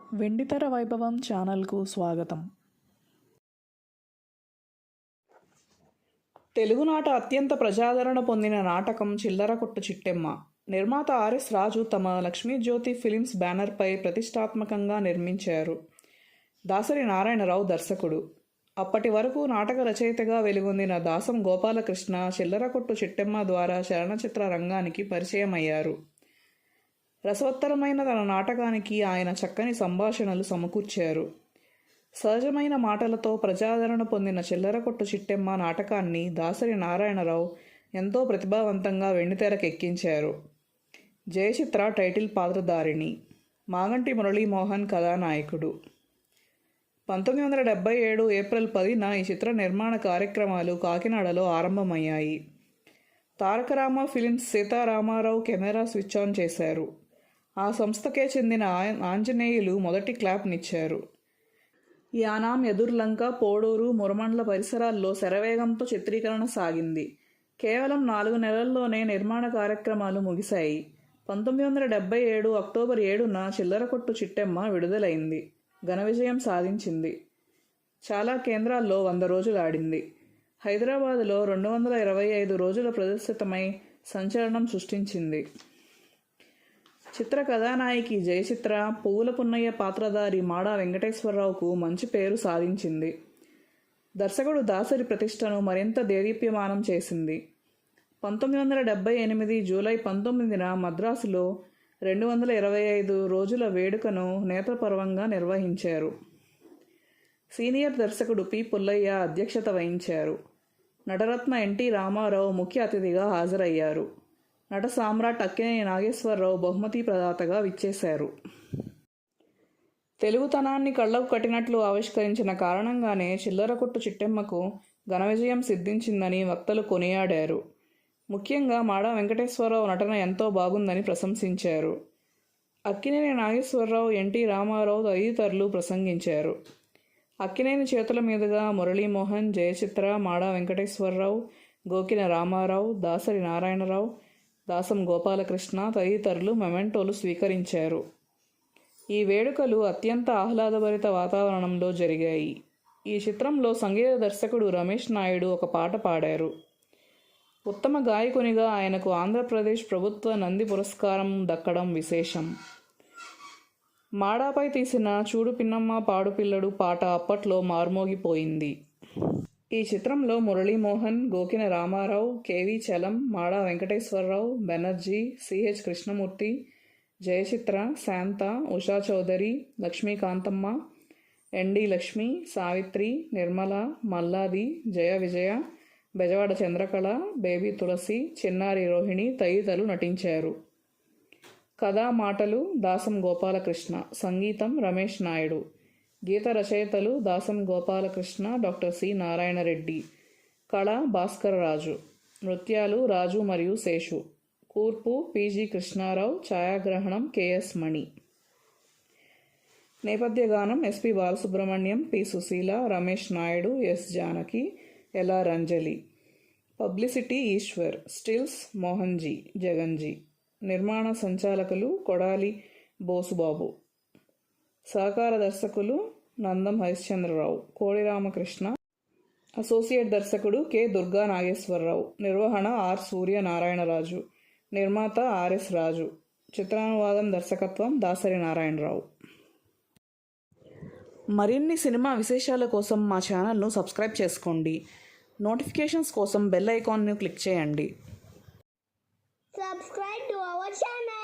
వెండితెర వైభవం ఛానల్కు స్వాగతం. తెలుగునాట అత్యంత ప్రజాదరణ పొందిన నాటకం చిల్లరకొట్టు చిట్టెమ్మ. నిర్మాత ఆర్ఎస్ రాజు తమ లక్ష్మీజ్యోతి ఫిలిమ్స్ బ్యానర్పై ప్రతిష్టాత్మకంగా నిర్మించారు. దాసరి నారాయణరావు దర్శకుడు. అప్పటి వరకు నాటక రచయితగా వెలుగొందిన దాసం గోపాలకృష్ణ చిల్లరకొట్టు చిట్టెమ్మ ద్వారా చలనచిత్ర రంగానికి పరిచయమయ్యారు. రసవత్తరమైన తన నాటకానికి ఆయన చక్కని సంభాషణలు సమకూర్చారు. సహజమైన మాటలతో ప్రజాదరణ పొందిన చిల్లరకొట్టు చిట్టెమ్మ నాటకాన్ని దాసరి నారాయణరావు ఎంతో ప్రతిభావంతంగా వెండితెరకెక్కించారు. జయచిత్ర టైటిల్ పాత్రధారిణి, మాగంటి మురళీమోహన్ కథానాయకుడు. 1977 ఏప్రిల్ 10న ఈ చిత్ర నిర్మాణ కార్యక్రమాలు కాకినాడలో ఆరంభమయ్యాయి. Tarakarama films Sitarama Rao camera switch on చేశారు. ఆ సంస్థకే చెందిన ఆంజనేయులు మొదటి క్లాప్నిచ్చారు. యానాం, ఎదుర్లంక, పోడూరు, మురమండ్ల పరిసరాల్లో శరవేగంతో చిత్రీకరణ సాగింది. కేవలం 4 నెలల్లోనే నిర్మాణ కార్యక్రమాలు ముగిశాయి. 1977 అక్టోబర్ 7న చిల్లరకొట్టు చిట్టెమ్మ విడుదలైంది. ఘన విజయం సాధించింది. చాలా కేంద్రాల్లో 100 రోజులు ఆడింది. హైదరాబాదులో 225 రోజుల ప్రదర్శితమై సంచలనం సృష్టించింది. చిత్ర కథానాయకి జయచిత్ర, పువ్వుల పున్నయ్య పాత్రధారి మాడా వెంకటేశ్వరరావుకు మంచి పేరు సాధించింది. దర్శకుడు దాసరి ప్రతిష్టను మరింత దేదీప్యమానం చేసింది. 1978 జూలై 19న మద్రాసులో 225 రోజుల వేడుకను నేత్రపర్వంగా నిర్వహించారు. సీనియర్ దర్శకుడు పి. పుల్లయ్య అధ్యక్షత వహించారు. నటరత్న ఎన్టీ రామారావు ముఖ్య అతిథిగా హాజరయ్యారు. నట సామ్రాట్ అక్కినేని నాగేశ్వరరావు బహుమతి ప్రదాతగా విచ్చేశారు. తెలుగుతనాన్ని కళ్లకు కట్టినట్లు ఆవిష్కరించిన కారణంగానే చిల్లరకొట్టు చిట్టెమ్మకు ఘన విజయం సిద్ధించిందని వక్తలు కొనియాడారు. ముఖ్యంగా మాడా వెంకటేశ్వరరావు నటన ఎంతో బాగుందని ప్రశంసించారు. అక్కినేని నాగేశ్వరరావు, ఎన్టీ రామారావు తదితరులు ప్రసంగించారు. అక్కినేని చేతుల మీదుగా మురళీమోహన్, జయచిత్ర, మాడా వెంకటేశ్వరరావు, గోకిన రామారావు, దాసరి నారాయణరావు, దాసం గోపాలకృష్ణ తదితరులు మెమెంటోలు స్వీకరించారు. ఈ వేడుకలు అత్యంత ఆహ్లాదభరిత వాతావరణంలో జరిగాయి. ఈ చిత్రంలో సంగీత దర్శకుడు రమేష్ నాయుడు ఒక పాట పాడారు. ఉత్తమ గాయకునిగా ఆయనకు ఆంధ్రప్రదేశ్ ప్రభుత్వ నంది పురస్కారం దక్కడం విశేషం. మాడాపై తీసిన చూడు పిన్నమ్మ పాడు పిల్లడు పాట అప్పట్లో మార్మోగిపోయింది. ఈ చిత్రంలో మురళీమోహన్, గోకిన రామారావు, కెవి చలం, మాడా వెంకటేశ్వరరావు, బెనర్జీ, సిహెచ్ కృష్ణమూర్తి, జయచిత్ర, శాంత, ఉషా చౌదరి, లక్ష్మీకాంతమ్మ, ఎన్డి లక్ష్మి, సావిత్రి, నిర్మల, మల్లాది, జయ విజయ, బెజవాడ చంద్రకళ, బేబీ తులసి, చిన్నారి రోహిణి తదితరులు నటించారు. కథా మాటలు దాసం గోపాలకృష్ణ, సంగీతం రమేష్ నాయుడు, గీత రచయితలు దాసం గోపాలకృష్ణ, డాక్టర్ సి. నారాయణరెడ్డి, కళ భాస్కరరాజు, నృత్యాలు రాజు మరియు శేషు, కూర్పు పి.జి. కృష్ణారావు, ఛాయాగ్రహణం కె.ఎస్. మణి, నేపథ్య గానం S P Balasubrahmanyam, P. Susheela, Ramesh Naidu, S. Janaki, L R. Anjali, publicity Eshwar, stills Mohanji, Jaganji, నిర్మాణ సంచాలకులు కొడాలి బోసుబాబు, సహకార దర్శకులు నందం హరిశ్చంద్రరావు, కోడి రామకృష్ణ, అసోసియేట్ దర్శకుడు కె. దుర్గా నాగేశ్వరరావు, నిర్వహణ ఆర్. సూర్యనారాయణరాజు, నిర్మాత ఆర్ఎస్ రాజు, చిత్రానువాదం దర్శకత్వం దాసరి నారాయణరావు. మరిన్ని సినిమా విశేషాల కోసం మా ఛానల్ను సబ్స్క్రైబ్ చేసుకోండి. నోటిఫికేషన్స్ కోసం బెల్ ఐకాన్ను క్లిక్ చేయండి. Subscribe to our channel.